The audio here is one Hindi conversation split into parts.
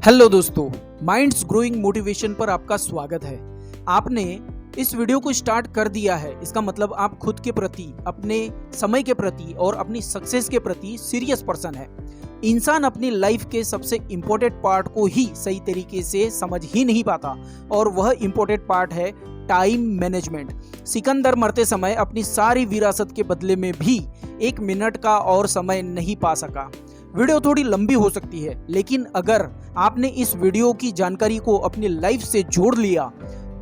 हेलो दोस्तों, माइंड्स ग्रोइंग मोटिवेशन पर आपका स्वागत है। आपने इस वीडियो को स्टार्ट कर दिया है, इसका मतलब आप खुद के प्रति, अपने समय के प्रति और अपनी सक्सेस के प्रति सीरियस पर्सन है। इंसान अपनी लाइफ के सबसे इम्पोर्टेंट पार्ट को ही सही तरीके से समझ ही नहीं पाता और वह इम्पोर्टेंट पार्ट है टाइम मैनेजमेंट। सिकंदर मरते समय अपनी सारी विरासत के बदले में भी 1 मिनट का और समय नहीं पा सका। वीडियो थोड़ी लंबी हो सकती है, लेकिन अगर आपने इस वीडियो की जानकारी को अपनी लाइफ से जोड़ लिया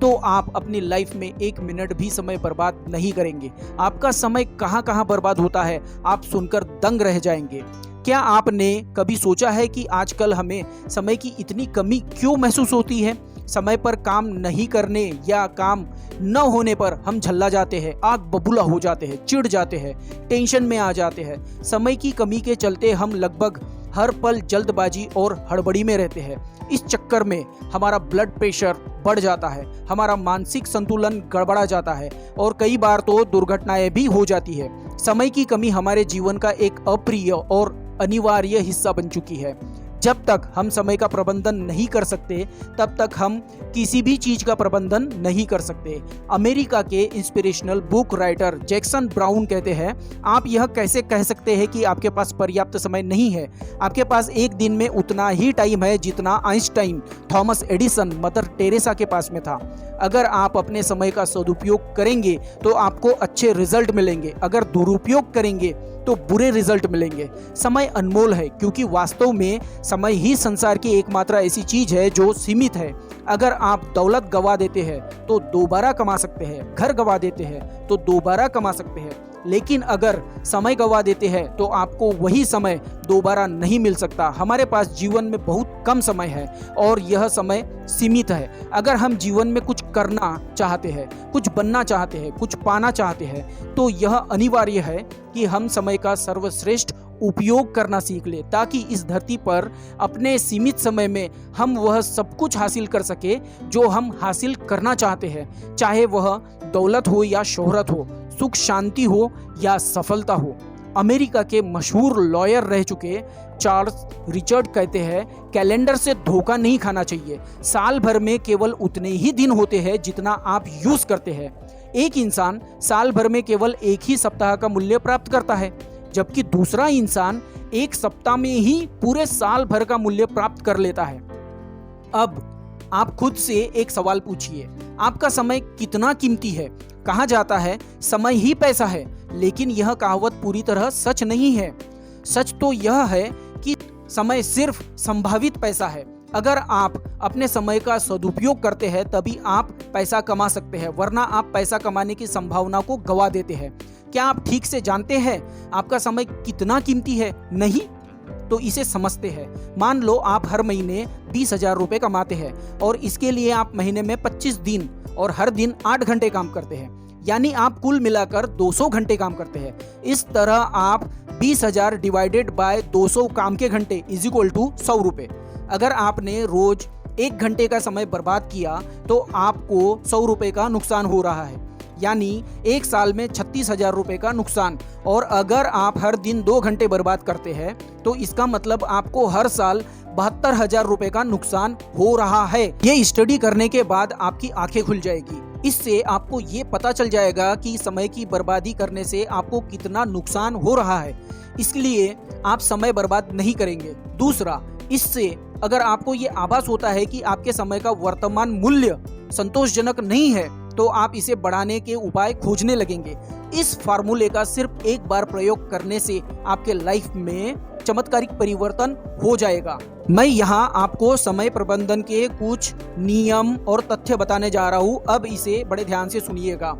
तो आप अपनी लाइफ में 1 मिनट भी समय बर्बाद नहीं करेंगे। आपका समय कहाँ कहाँ बर्बाद होता है आप सुनकर दंग रह जाएंगे। क्या आपने कभी सोचा है कि आजकल हमें समय की इतनी कमी क्यों महसूस होती है? समय पर काम नहीं करने या काम न होने पर हम झल्ला जाते हैं, आग बबूला हो जाते हैं, चिढ़ जाते हैं, टेंशन में आ जाते हैं। समय की कमी के चलते हम लगभग हर पल जल्दबाजी और हड़बड़ी में रहते हैं। इस चक्कर में हमारा ब्लड प्रेशर बढ़ जाता है, हमारा मानसिक संतुलन गड़बड़ा जाता है और कई बार तो दुर्घटनाएं भी हो जाती है। समय की कमी हमारे जीवन का एक अप्रिय और अनिवार्य हिस्सा बन चुकी है। जब तक हम समय का प्रबंधन नहीं कर सकते तब तक हम किसी भी चीज का प्रबंधन नहीं कर सकते। अमेरिका के inspirational book writer Jackson brown कहते हैं, आप यह कैसे कह सकते हैं कि आपके पास पर्याप्त समय नहीं है? आपके पास एक दिन में उतना ही टाइम है जितना Einstein, Thomas Edison, mother Teresa के पास में था। अगर आप अपने समय का सदुपयोग करेंगे तो आपको अच्छे रिजल्ट मिलेंगे, अगर दुरुपयोग करेंगे तो बुरे रिजल्ट मिलेंगे। समय अनमोल है क्योंकि वास्तव में समय ही संसार की एकमात्र ऐसी चीज है जो सीमित है। अगर आप दौलत गवा देते हैं तो दोबारा कमा सकते हैं, घर गवा देते हैं तो दोबारा कमा सकते हैं, लेकिन अगर समय गवा देते हैं तो आपको वही समय दोबारा नहीं मिल सकता। हमारे पास जीवन में बहुत कम समय है और यह समय सीमित है। अगर हम जीवन में कुछ करना चाहते हैं, कुछ बनना चाहते हैं, कुछ पाना चाहते हैं तो यह अनिवार्य है कि हम समय का सर्वश्रेष्ठ उपयोग करना सीख ले, ताकि इस धरती पर अपने सीमित समय में हम वह सब कुछ हासिल कर सके जो हम हासिल करना चाहते हैं, चाहे वह दौलत हो या शोहरत हो, सुख शांति हो या सफलता हो। अमेरिका के मशहूर लॉयर रह चुके चार्ल्स रिचर्ड कहते हैं, कैलेंडर से धोखा नहीं खाना चाहिए। साल भर में केवल उतने ही दिन होते हैं जितना आप यूज करते हैं। एक इंसान साल भर में केवल एक ही सप्ताह का मूल्य प्राप्त करता है, जबकि दूसरा इंसान एक सप्ताह में ही पूरे साल भर का मूल्य प्राप्त कर लेता है। अब आप खुद से एक सवाल पूछिए, आपका समय कितना कीमती है? कहा जाता है समय ही पैसा है, लेकिन यह कहावत पूरी तरह सच नहीं है। सच तो यह है कि समय सिर्फ संभावित पैसा है। अगर आप अपने समय का सदुपयोग करते हैं तभी आप पैसा कमा सकते हैं, वरना आप पैसा कमाने की संभावना को गवा देते हैं। क्या आप ठीक से जानते हैं आपका समय कितना कीमती है? नहीं तो इसे समझते हैं। मान लो आप हर महीने 20,000 रुपए कमाते हैं और इसके लिए आप महीने में 25 दिन और हर दिन 8 घंटे काम करते हैं, यानी आप कुल मिलाकर 200 घंटे काम करते हैं। इस तरह आप 20,000 डिवाइडेड बाय 200 काम के घंटे इज इक्वल टू 100 रुपए। अगर आपने रोज 1 घंटे का समय बर्बाद किया तो आपको 100 रुपए का नुकसान हो रहा है, यानी एक साल में 36,000 रुपए का नुकसान। और अगर आप हर दिन 2 घंटे बर्बाद करते हैं तो इसका मतलब आपको हर साल 72,000 रुपए का नुकसान हो रहा है। ये स्टडी करने के बाद आपकी आंखें खुल जाएगी। इससे आपको ये पता चल जाएगा कि समय की बर्बादी करने से आपको कितना नुकसान हो रहा है, इसलिए आप समय बर्बाद नहीं करेंगे। दूसरा, इससे अगर आपको ये आभास होता है कि आपके समय का वर्तमान मूल्य संतोषजनक नहीं है तो आप इसे बढ़ाने के उपाय खोजने लगेंगे। इस फार्मूले का सिर्फ एक बार प्रयोग करने से आपके लाइफ में चमत्कारिक परिवर्तन हो जाएगा। मैं यहाँ आपको समय प्रबंधन के कुछ नियम और तथ्य बताने जा रहा हूँ। अब इसे बड़े ध्यान से सुनिएगा।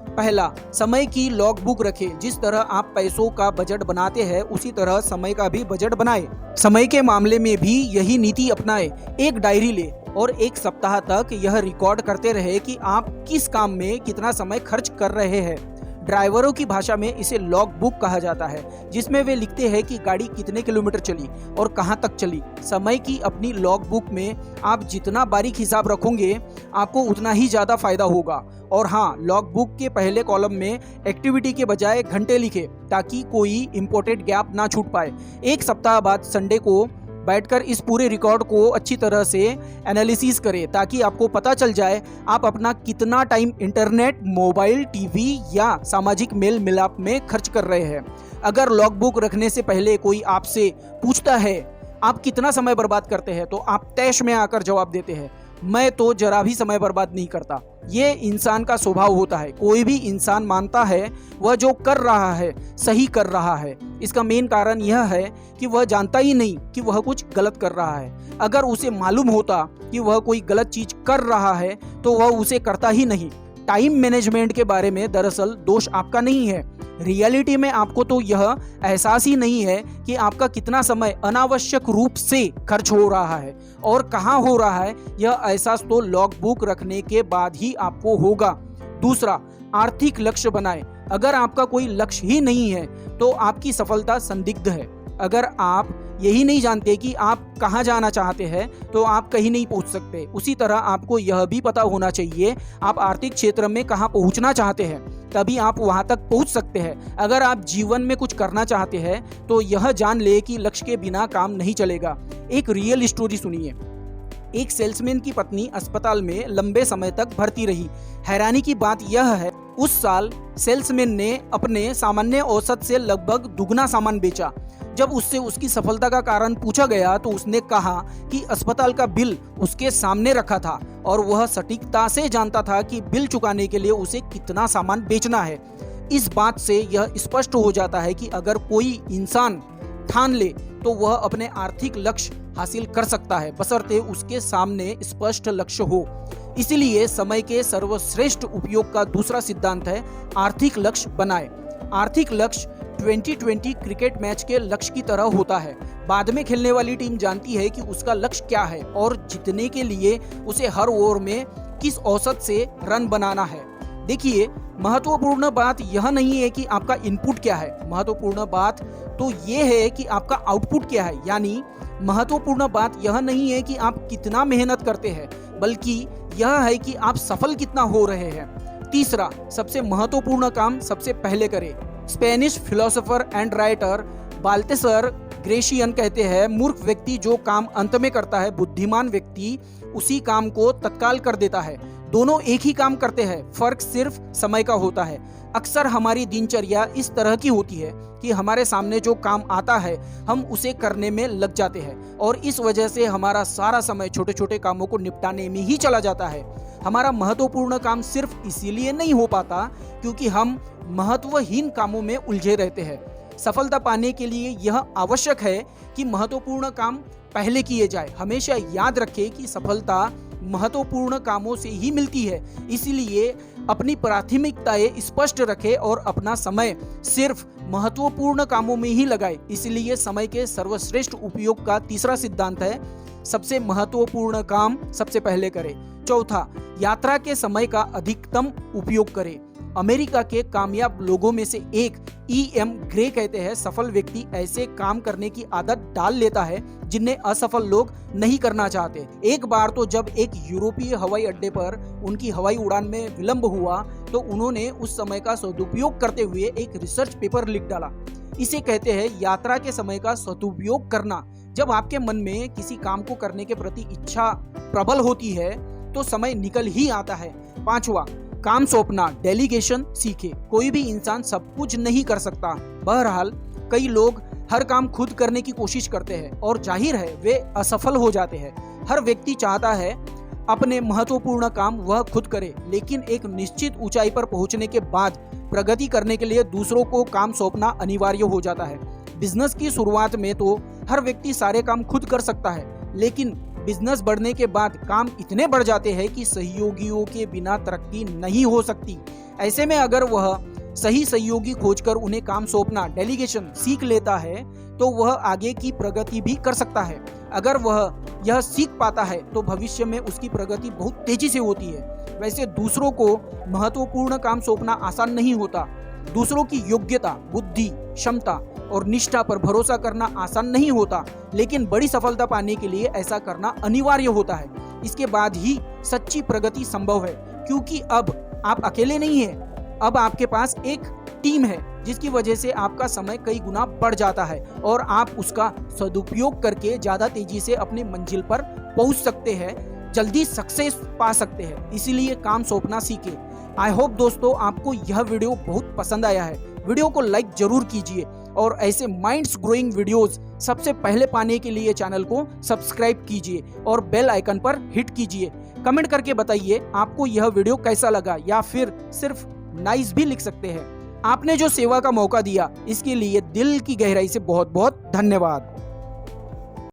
पहला, समय की लॉग बुक रखें। जिस तरह आप पैसों का बजट बनाते हैं उसी तरह समय का भी बजट बनाएं। समय के मामले में भी यही नीति अपनाएं। एक डायरी ले और एक सप्ताह तक यह रिकॉर्ड करते रहे कि आप किस काम में कितना समय खर्च कर रहे हैं। ड्राइवरों की भाषा में इसे लॉग बुक कहा जाता है, जिसमें वे लिखते हैं कि गाड़ी कितने किलोमीटर चली और कहां तक चली। समय की अपनी लॉग बुक में आप जितना बारीक हिसाब रखोगे आपको उतना ही ज़्यादा फायदा होगा। और हाँ, लॉग बुक के पहले कॉलम में एक्टिविटी के बजाय घंटे लिखे ताकि कोई इंपॉर्टेंट गैप ना छूट पाए। एक सप्ताह बाद संडे को बैठकर इस पूरे रिकॉर्ड को अच्छी तरह से एनालिसिस करें ताकि आपको पता चल जाए आप अपना कितना टाइम इंटरनेट, मोबाइल, टीवी या सामाजिक मेल मिलाप में खर्च कर रहे हैं। अगर लॉगबुक रखने से पहले कोई आपसे पूछता है आप कितना समय बर्बाद करते हैं तो आप तैश में आकर जवाब देते हैं, मैं तो जरा भी समय बर्बाद नहीं करता। ये इंसान का स्वभाव होता है। कोई भी इंसान मानता है वह जो कर रहा है सही कर रहा है। इसका मेन कारण यह है कि वह जानता ही नहीं कि वह कुछ गलत कर रहा है। अगर उसे मालूम होता कि वह कोई गलत चीज कर रहा है तो वह उसे करता ही नहीं। टाइम मैनेजमेंट के बारे में दरअसल दोष आपका नहीं है। रियलिटी में आपको तो यह एहसास ही नहीं है कि आपका कितना समय अनावश्यक रूप से खर्च हो रहा है और कहाँ हो रहा है। यह एहसास तो लॉगबुक रखने के बाद ही आपको होगा। दूसरा, आर्थिक लक्ष्य बनाएं। अगर आपका कोई लक्ष्य ही नहीं है तो आपकी सफलता संदिग्ध है। अगर आप यही नहीं जानते कि आप कहाँ जाना चाहते हैं तो आप कहीं नहीं पहुँच सकते। उसी तरह आपको यह भी पता होना चाहिए आप आर्थिक क्षेत्र में कहाँ पहुँचना चाहते हैं, तभी आप वहाँ तक पहुँच सकते हैं। अगर आप जीवन में कुछ करना चाहते हैं तो यह जान ले कि लक्ष्य के बिना काम नहीं चलेगा। एक रियल स्टोरी सुनिए। एक सेल्समैन की पत्नी अस्पताल में लंबे समय तक भर्ती रही। हैरानी की बात यह है उस साल सेल्समैन ने अपने सामान्य औसत से लगभग दुगना सामान बेचा। जब उससे उसकी सफलता का कारण पूछा गया तो उसने कहा कि अस्पताल का बिल उसके सामने रखा था और वह सटीकता से जानता था कि बिल चुकाने के लिए उसे कितना सामान बेचना है। इस बात से यह स्पष्ट हो जाता है कि अगर कोई इंसान ठान ले तो वह अपने आर्थिक लक्ष्य हासिल कर सकता है, बशर्ते उसके सामने स्पष्ट लक्ष्य हो। इसलिए समय के सर्वश्रेष्ठ उपयोग का दूसरा सिद्धांत है आर्थिक लक्ष्य बनाएं। आर्थिक लक्ष्य 2020 क्रिकेट मैच के लक्ष्य की तरह होता है। बाद में खेलने वाली टीम जानती है कि उसका लक्ष्य क्या है और जीतने के लिए उसे हर ओवर में किस औसत से रन बनाना है। देखिए, महत्वपूर्ण बात यह नहीं है कि आपका इनपुट क्या है, महत्वपूर्ण बात तो यह है कि आपका आउटपुट क्या है। यानी महत्वपूर्ण बात यह नहीं है कि आप कितना मेहनत करते हैं, बल्कि यह है कि आप सफल कितना हो रहे हैं। तीसरा, सबसे महत्वपूर्ण काम सबसे पहले करें। Spanish philosopher and writer Baltasar Gracian कहते हैं, मूर्ख व्यक्ति जो काम अंत में करता है, बुद्धिमान व्यक्ति उसी काम को तत्काल कर देता है। दोनों एक ही काम करते हैं, फर्क सिर्फ समय का होता है। अक्सर हमारी दिनचर्या इस तरह की होती है कि हमारे सामने जो काम आता है हम उसे करने में लग जाते हैं और इस वजह से हमारा सारा समय छोटे छोटे कामों को निपटाने में ही चला जाता है। हमारा महत्वपूर्ण काम सिर्फ इसीलिए नहीं हो पाता क्योंकि हम महत्वहीन कामों में उलझे रहते हैं। सफलता पाने के लिए यह आवश्यक है कि महत्वपूर्ण काम पहले किए जाए। हमेशा याद रखें कि सफलता महत्वपूर्ण कामों से ही मिलती है। इसलिए अपनी प्राथमिकताएं स्पष्ट रखें और अपना समय सिर्फ महत्वपूर्ण कामों में ही लगाएं। इसलिए समय के सर्वश्रेष्ठ उपयोग का तीसरा सिद्धांत है सबसे महत्वपूर्ण काम सबसे पहले करें। चौथा, यात्रा के समय का अधिकतम उपयोग करें। अमेरिका के कामयाब लोगों में से एक E.M. ग्रे कहते हैं, सफल व्यक्ति ऐसे काम करने की आदत डाल लेता है जिन्हें असफल लोग नहीं करना चाहते। एक बार तो जब एक यूरोपीय हवाई अड्डे पर उनकी हवाई उड़ान में विलंब हुआ तो उन्होंने उस समय का सदुपयोग करते हुए एक रिसर्च पेपर लिख डाला। इसे कहते हैं यात्रा के समय का सदुपयोग करना। जब आपके मन में किसी काम को करने के प्रति इच्छा प्रबल होती है तो समय निकल ही आता है। पांचवा, काम सौंपना, डेलीगेशन सीखे। कोई भी इंसान सब कुछ नहीं कर सकता। बहरहाल कई लोग हर काम खुद करने की कोशिश करते हैं और जाहिर है वे असफल हो जाते हैं। हर व्यक्ति चाहता है अपने महत्वपूर्ण काम वह खुद करे, लेकिन एक निश्चित ऊंचाई पर पहुंचने के बाद प्रगति करने के लिए दूसरों को काम सौंपना अनिवार्य हो जाता है। बिजनेस की शुरुआत में तो हर व्यक्ति सारे काम खुद कर सकता है, लेकिन बिजनेस बढ़ने के बाद काम इतने बढ़ जाते हैं कि सहयोगियों के बिना तरक्की नहीं हो सकती। ऐसे में अगर वह सही सहयोगी खोजकर उन्हें काम सौंपना, डेलीगेशन सीख लेता है तो वह आगे की प्रगति भी कर सकता है। अगर वह यह सीख पाता है तो भविष्य में उसकी प्रगति बहुत तेजी से होती है। वैसे दूसरों को महत्वपूर्ण काम सौंपना आसान नहीं होता। दूसरों की योग्यता, बुद्धि, क्षमता और निष्ठा पर भरोसा करना आसान नहीं होता, लेकिन बड़ी सफलता पाने के लिए ऐसा करना अनिवार्य होता है। इसके बाद ही सच्ची प्रगति संभव है, क्योंकि अब आप अकेले नहीं हैं। अब आपके पास एक टीम है जिसकी वजह से आपका समय कई गुना बढ़ जाता है और आप उसका सदुपयोग करके ज़्यादा तेजी से अपनी मंजिल पर पहुंच सकते हैं, जल्दी सक्सेस पा सकते हैं। इसीलिए काम सौंपना सीखें। आई होप दोस्तों आपको यह वीडियो बहुत पसंद आया है। वीडियो को लाइक जरूर कीजिए और ऐसे माइंड्स ग्रोइंग वीडियोस सबसे पहले पाने के लिए चैनल को सब्सक्राइब कीजिए और बेल आइकन पर हिट कीजिए। कमेंट करके बताइए आपको यह वीडियो कैसा लगा, या फिर सिर्फ नाइस भी लिख सकते हैं। आपने जो सेवा का मौका दिया इसके लिए दिल की गहराई से बहुत बहुत धन्यवाद।